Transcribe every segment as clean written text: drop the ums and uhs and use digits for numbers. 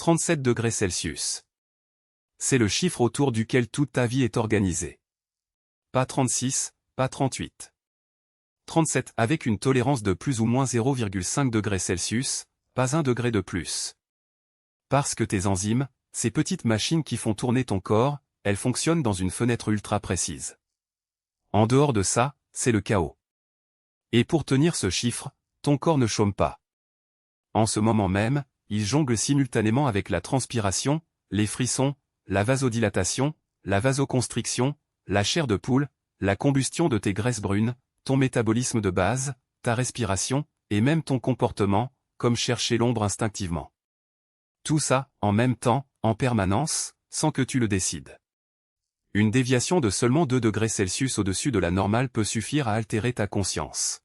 37 degrés Celsius. C'est le chiffre autour duquel toute ta vie est organisée. Pas 36, pas 38. 37 avec une tolérance de plus ou moins 0,5 degrés Celsius, pas 1 degré de plus. Parce que tes enzymes, ces petites machines qui font tourner ton corps, elles fonctionnent dans une fenêtre ultra précise. En dehors de ça, c'est le chaos. Et pour tenir ce chiffre, ton corps ne chôme pas. En ce moment même, il jongle simultanément avec la transpiration, les frissons, la vasodilatation, la vasoconstriction, la chair de poule, la combustion de tes graisses brunes, ton métabolisme de base, ta respiration, et même ton comportement, comme chercher l'ombre instinctivement. Tout ça, en même temps, en permanence, sans que tu le décides. Une déviation de seulement 2 degrés Celsius au-dessus de la normale peut suffire à altérer ta conscience.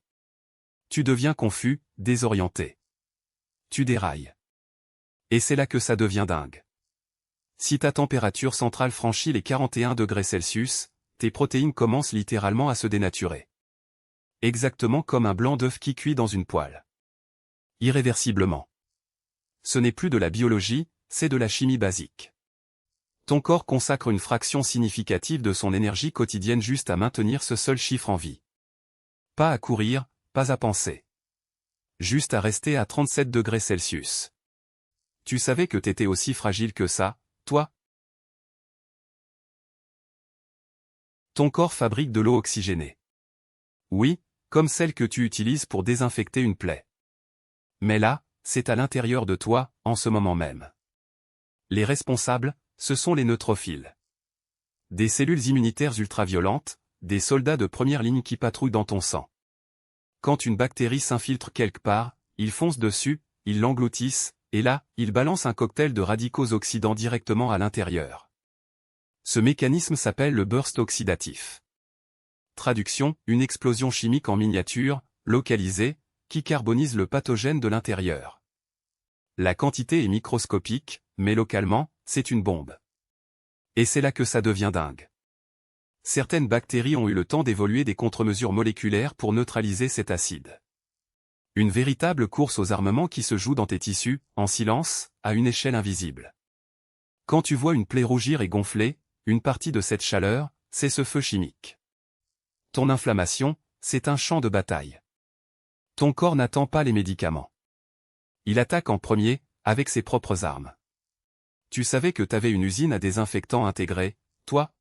Tu deviens confus, désorienté. Tu dérailles. Et c'est là que ça devient dingue. Si ta température centrale franchit les 41 degrés Celsius, tes protéines commencent littéralement à se dénaturer. Exactement comme un blanc d'œuf qui cuit dans une poêle. Irréversiblement. Ce n'est plus de la biologie, c'est de la chimie basique. Ton corps consacre une fraction significative de son énergie quotidienne juste à maintenir ce seul chiffre en vie. Pas à courir, pas à penser. Juste à rester à 37 degrés Celsius. Tu savais que t'étais aussi fragile que ça, toi? Ton corps fabrique de l'eau oxygénée. Oui, comme celle que tu utilises pour désinfecter une plaie. Mais là, c'est à l'intérieur de toi, en ce moment même. Les responsables, ce sont les neutrophiles. Des cellules immunitaires ultraviolentes, des soldats de première ligne qui patrouillent dans ton sang. Quand une bactérie s'infiltre quelque part, ils foncent dessus, ils l'engloutissent, et là, ils balancent un cocktail de radicaux oxydants directement à l'intérieur. Ce mécanisme s'appelle le burst oxydatif. Traduction, une explosion chimique en miniature, localisée, qui carbonise le pathogène de l'intérieur. La quantité est microscopique, mais localement, c'est une bombe. Et c'est là que ça devient dingue. Certaines bactéries ont eu le temps d'évoluer des contre-mesures moléculaires pour neutraliser cet acide. Une véritable course aux armements qui se joue dans tes tissus, en silence, à une échelle invisible. Quand tu vois une plaie rougir et gonfler, une partie de cette chaleur, c'est ce feu chimique. Ton inflammation, c'est un champ de bataille. Ton corps n'attend pas les médicaments. Il attaque en premier, avec ses propres armes. Tu savais que t'avais une usine à désinfectants intégrée, toi?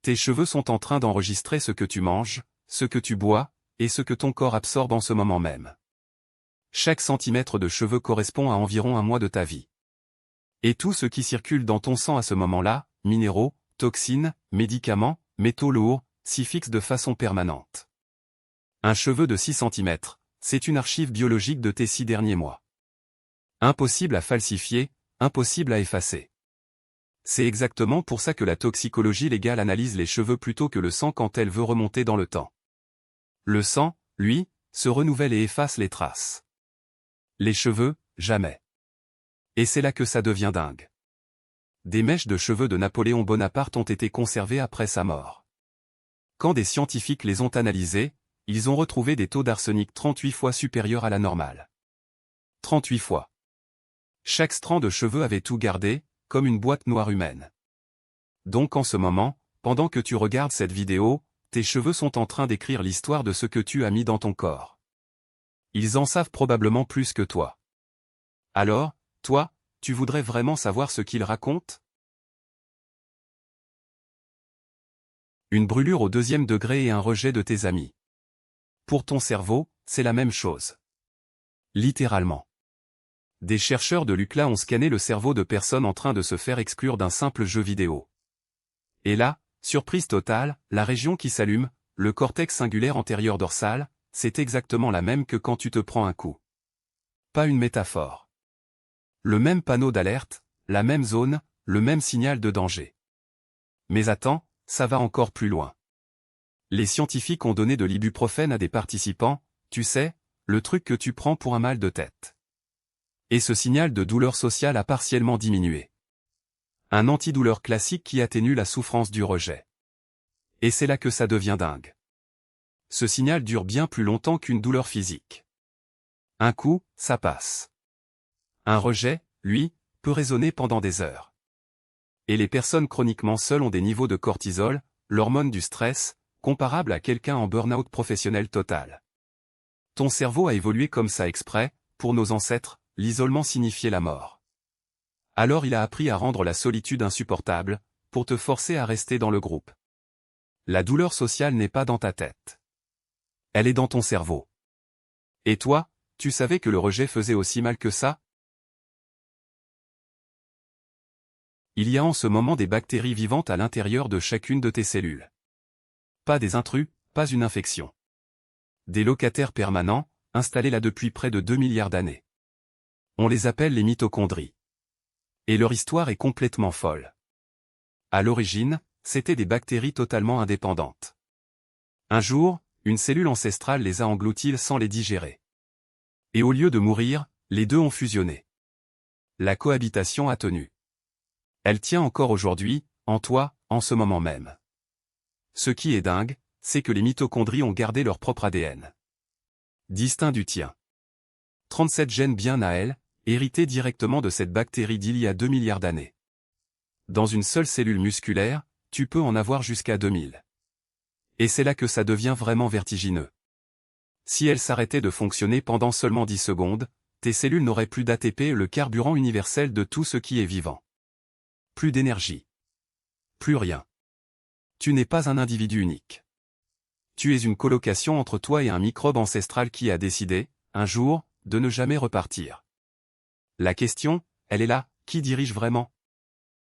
Tes cheveux sont en train d'enregistrer ce que tu manges, ce que tu bois, et ce que ton corps absorbe en ce moment même. Chaque centimètre de cheveux correspond à environ un mois de ta vie. Et tout ce qui circule dans ton sang à ce moment-là, minéraux, toxines, médicaments, métaux lourds, s'y fixe de façon permanente. Un cheveu de 6 cm, c'est une archive biologique de tes 6 derniers mois. Impossible à falsifier, impossible à effacer. C'est exactement pour ça que la toxicologie légale analyse les cheveux plutôt que le sang quand elle veut remonter dans le temps. Le sang, lui, se renouvelle et efface les traces. Les cheveux, jamais. Et c'est là que ça devient dingue. Des mèches de cheveux de Napoléon Bonaparte ont été conservées après sa mort. Quand des scientifiques les ont analysées, ils ont retrouvé des taux d'arsenic 38 fois supérieurs à la normale. 38 fois. Chaque strand de cheveux avait tout gardé, comme une boîte noire humaine. Donc en ce moment, pendant que tu regardes cette vidéo, tes cheveux sont en train d'écrire l'histoire de ce que tu as mis dans ton corps. Ils en savent probablement plus que toi. Alors, toi, tu voudrais vraiment savoir ce qu'ils racontent? Une brûlure au 2e degré et un rejet de tes amis. Pour ton cerveau, c'est la même chose. Littéralement. Des chercheurs de l'UCLA ont scanné le cerveau de personnes en train de se faire exclure d'un simple jeu vidéo. Et là, surprise totale, la région qui s'allume, le cortex singulaire antérieur dorsal, c'est exactement la même que quand tu te prends un coup. Pas une métaphore. Le même panneau d'alerte, la même zone, le même signal de danger. Mais attends, ça va encore plus loin. Les scientifiques ont donné de l'ibuprofène à des participants, tu sais, le truc que tu prends pour un mal de tête. Et ce signal de douleur sociale a partiellement diminué. Un antidouleur classique qui atténue la souffrance du rejet. Et c'est là que ça devient dingue. Ce signal dure bien plus longtemps qu'une douleur physique. Un coup, ça passe. Un rejet, lui, peut résonner pendant des heures. Et les personnes chroniquement seules ont des niveaux de cortisol, l'hormone du stress, comparables à quelqu'un en burn-out professionnel total. Ton cerveau a évolué comme ça exprès, pour nos ancêtres, l'isolement signifiait la mort. Alors il a appris à rendre la solitude insupportable, pour te forcer à rester dans le groupe. La douleur sociale n'est pas dans ta tête. Elle est dans ton cerveau. Et toi, tu savais que le rejet faisait aussi mal que ça? Il y a en ce moment des bactéries vivantes à l'intérieur de chacune de tes cellules. Pas des intrus, pas une infection. Des locataires permanents, installés là depuis près de 2 milliards d'années. On les appelle les mitochondries. Et leur histoire est complètement folle. À l'origine, c'étaient des bactéries totalement indépendantes. Un jour, une cellule ancestrale les a englouties sans les digérer. Et au lieu de mourir, les deux ont fusionné. La cohabitation a tenu. Elle tient encore aujourd'hui, en toi, en ce moment même. Ce qui est dingue, c'est que les mitochondries ont gardé leur propre ADN. Distinct du tien. 37 gènes bien à elles, hérités directement de cette bactérie d'il y a 2 milliards d'années. Dans une seule cellule musculaire, tu peux en avoir jusqu'à 2000. Et c'est là que ça devient vraiment vertigineux. Si elles s'arrêtaient de fonctionner pendant seulement 10 secondes, tes cellules n'auraient plus d'ATP, le carburant universel de tout ce qui est vivant. Plus d'énergie. Plus rien. Tu n'es pas un individu unique. Tu es une colocation entre toi et un microbe ancestral qui a décidé, un jour, de ne jamais repartir. La question, elle est là, qui dirige vraiment?